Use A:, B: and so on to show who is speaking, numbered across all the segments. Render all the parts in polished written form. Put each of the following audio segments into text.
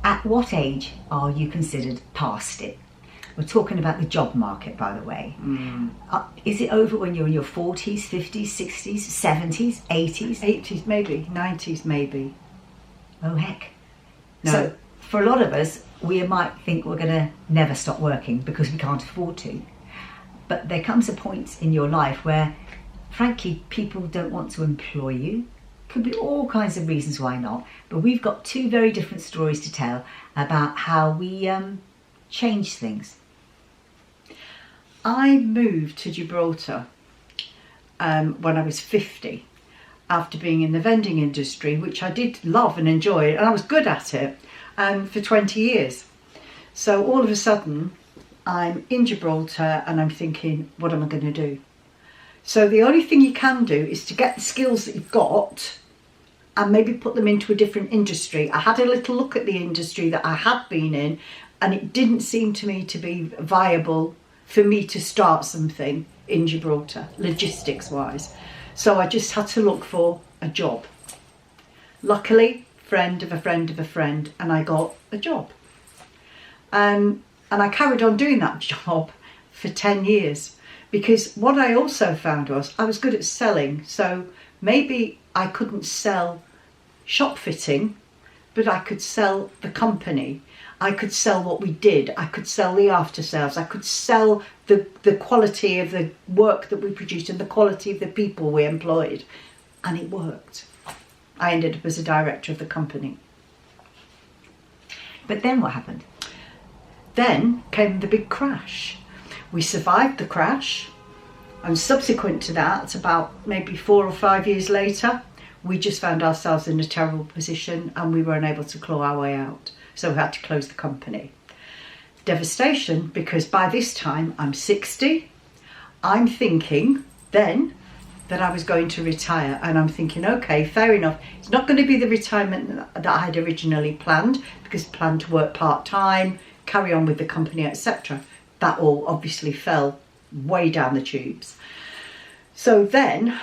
A: At what age are you considered past it? We're talking about the job market, by the way. Is it over when you're in your 40s, 50s, 60s, 70s, 80s?
B: 80s maybe, 90s maybe.
A: Oh, heck.
B: No.
A: So for a lot of us, we might think we're going to never stop working because we can't afford to. But there comes a point in your life where, frankly, people don't want to employ you. Could be all kinds of reasons why not. But we've got two very different stories to tell about how we change things.
B: I moved to Gibraltar when I was 50, after being in the vending industry, which I did love and enjoy, and I was good at it, for 20 years. So all of a sudden, I'm in Gibraltar and I'm thinking, what am I going to do? So the only thing you can do is to get the skills that you've got and maybe put them into a different industry. I had a little look at the industry that I had been in, and it didn't seem to me to be viable for me to start something in Gibraltar, logistics wise. So I just had to look for a job. Luckily, friend of a friend of a friend, and I got a job. And I carried on doing that job for 10 years, because what I also found was I was good at selling. So maybe I couldn't sell shop fitting, but I could sell the company. I could sell what we did. I could sell the after sales. I could sell the quality of the work that we produced and the quality of the people we employed. And it worked. I ended up as a director of the company.
A: But then what happened?
B: Then came the big crash. We survived the crash. And subsequent to that, about maybe 4 or 5 years later, we just found ourselves in a terrible position and we were unable to claw our way out. So we had to close the company. Devastation, because by this time I'm 60. I'm thinking then that I was going to retire, and I'm thinking, okay, fair enough. It's not going to be the retirement that I had originally planned, because I planned to work part-time, carry on with the company, etc. That all obviously fell way down the tubes. So then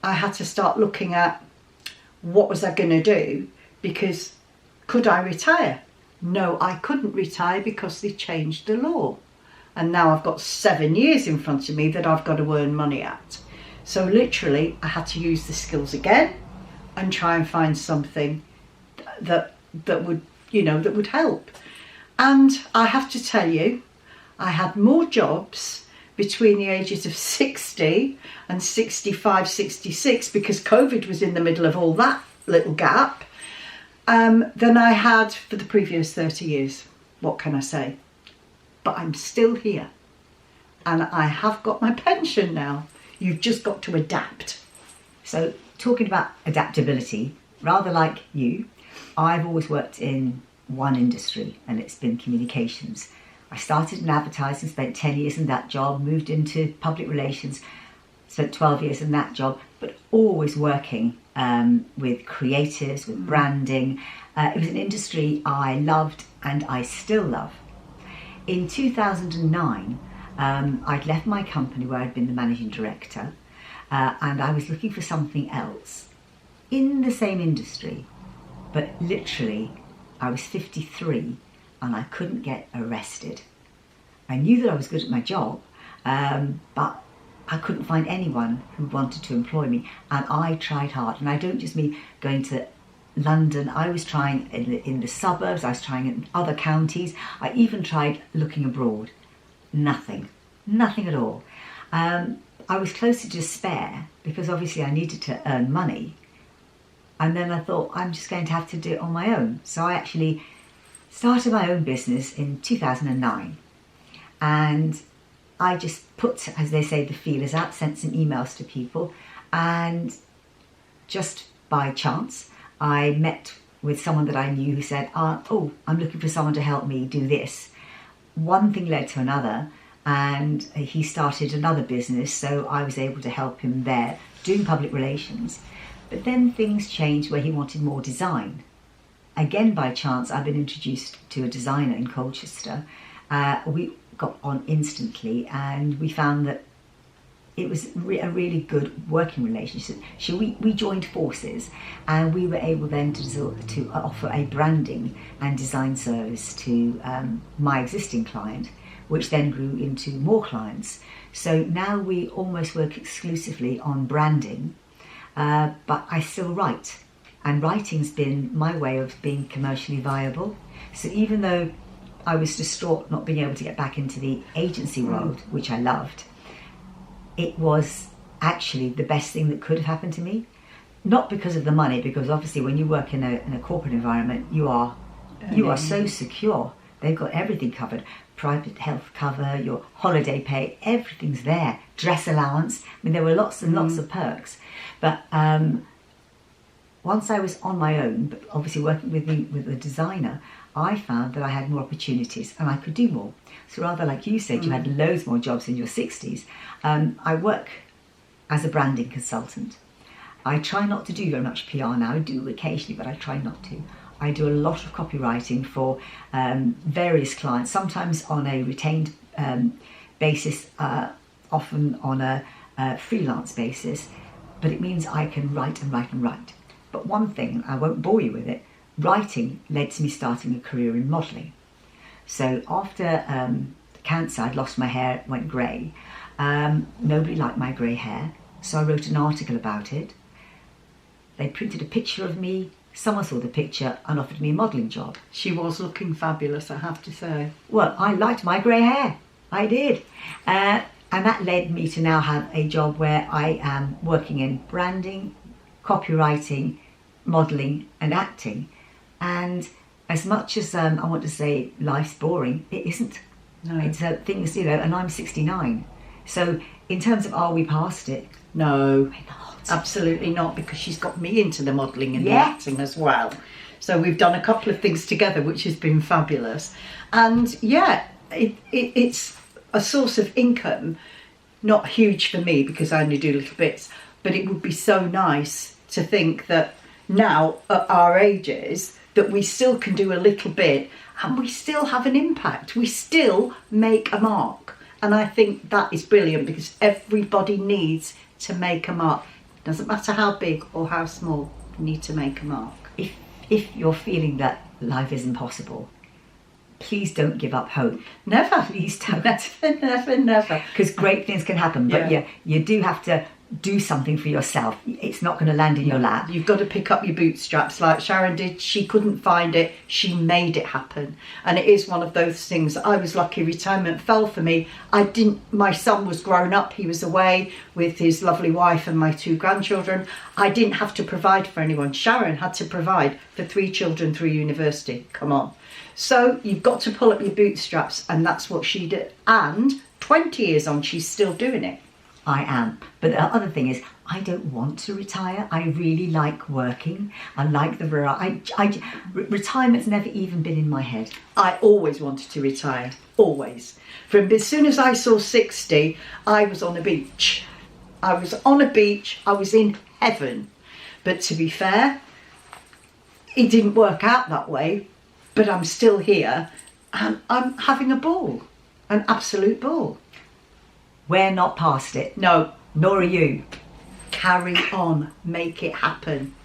B: I had to start looking at what was I going to do, because could I retire? No, I couldn't retire because they changed the law. And now I've got 7 years in front of me that I've got to earn money at. So literally I had to use the skills again and try and find something that would, that would help. And I have to tell you, I had more jobs between the ages of 60 and 65, 66, because COVID was in the middle of all that little gap, than I had for the previous 30 years. What can I say? But I'm still here. And I have got my pension now. You've just got to adapt.
A: So talking about adaptability, rather like you, I've always worked in one industry, and it's been communications. I started in advertising, spent 10 years in that job, moved into public relations, spent 12 years in that job, but always working with creatives, with branding. It was an industry I loved and I still love. In 2009, I'd left my company where I'd been the managing director, and I was looking for something else in the same industry, but literally I was 53 and I couldn't get arrested. I knew that I was good at my job, but I couldn't find anyone who wanted to employ me, and I tried hard. And I don't just mean going to London, I was trying in the suburbs, I was trying in other counties, I even tried looking abroad. Nothing at all. I was close to despair because obviously I needed to earn money, and then I thought I'm just going to have to do it on my own. So I actually started my own business in 2009, and I just put, as they say, the feelers out, sent some emails to people, and just by chance I met with someone that I knew who said, oh, I'm looking for someone to help me do this. One thing led to another, and he started another business, so I was able to help him there, doing public relations. But then things changed where he wanted more design. Again, by chance, I've been introduced to a designer in Colchester. We got on instantly, and we found that it was a really good working relationship. We joined forces, and we were able then to offer a branding and design service to my existing client, which then grew into more clients. So now we almost work exclusively on branding, but I still write. And writing's been my way of being commercially viable. So even though I was distraught not being able to get back into the agency world, which I loved, it was actually the best thing that could have happened to me. Not because of the money, because obviously when you work in a corporate environment, you are so secure. They've got everything covered. Private health cover, your holiday pay, everything's there. Dress allowance. I mean, there were lots and lots of perks. But once I was on my own, but obviously working with a designer, I found that I had more opportunities and I could do more. So rather like you said, you had loads more jobs in your 60s. I work as a branding consultant. I try not to do very much PR now. I do occasionally, but I try not to. I do a lot of copywriting for various clients, sometimes on a retained basis, often on a freelance basis, but it means I can write and write and write. But one thing, I won't bore you with it, writing led to me starting a career in modelling. So after the cancer, I'd lost my hair, it went grey. Nobody liked my grey hair, so I wrote an article about it. They printed a picture of me, someone saw the picture and offered me a modelling job.
B: She was looking fabulous, I have to say.
A: Well, I liked my grey hair, I did. And that led me to now have a job where I am working in branding, copywriting, modelling and acting. And as much as I want to say life's boring, it isn't.
B: No.
A: It's things, and I'm 69. So in terms of are we past it?
B: No,
A: We're not.
B: absolutely not, because she's got me into the modelling and the
A: Yeah.
B: acting as well. So we've done a couple of things together, which has been fabulous. And yeah, it's a source of income, not huge for me because I only do little bits, but it would be so nice to think that now at our ages that we still can do a little bit and we still have an impact. We still make a mark. And I think that is brilliant, because everybody needs to make a mark. Doesn't matter how big or how small, you need to make a mark.
A: If you're feeling that life is impossible, please don't give up hope.
B: Never.
A: Please don't.
B: Never.
A: Because great things can happen, but
B: Yeah.
A: you do have to do something for yourself. It's not going to land in your lap.
B: You've got to pick up your bootstraps like Sharon did. She couldn't find it. She made it happen. And it is one of those things. I was lucky retirement fell for me. My son was grown up. He was away with his lovely wife and my 2 grandchildren. I didn't have to provide for anyone. Sharon had to provide for 3 children through university. Come on. So you've got to pull up your bootstraps, and that's what she did. And 20 years on, she's still doing it.
A: I am. But the other thing is, I don't want to retire. I really like working. I like the variety. Retirement's never even been in my head.
B: I always wanted to retire. Always. From as soon as I saw 60, I was on a beach. I was on a beach. I was in heaven. But to be fair, it didn't work out that way. But I'm still here and I'm having a ball. An absolute ball.
A: We're not past it.
B: No,
A: Nor are you.
B: carry on. Make it happen.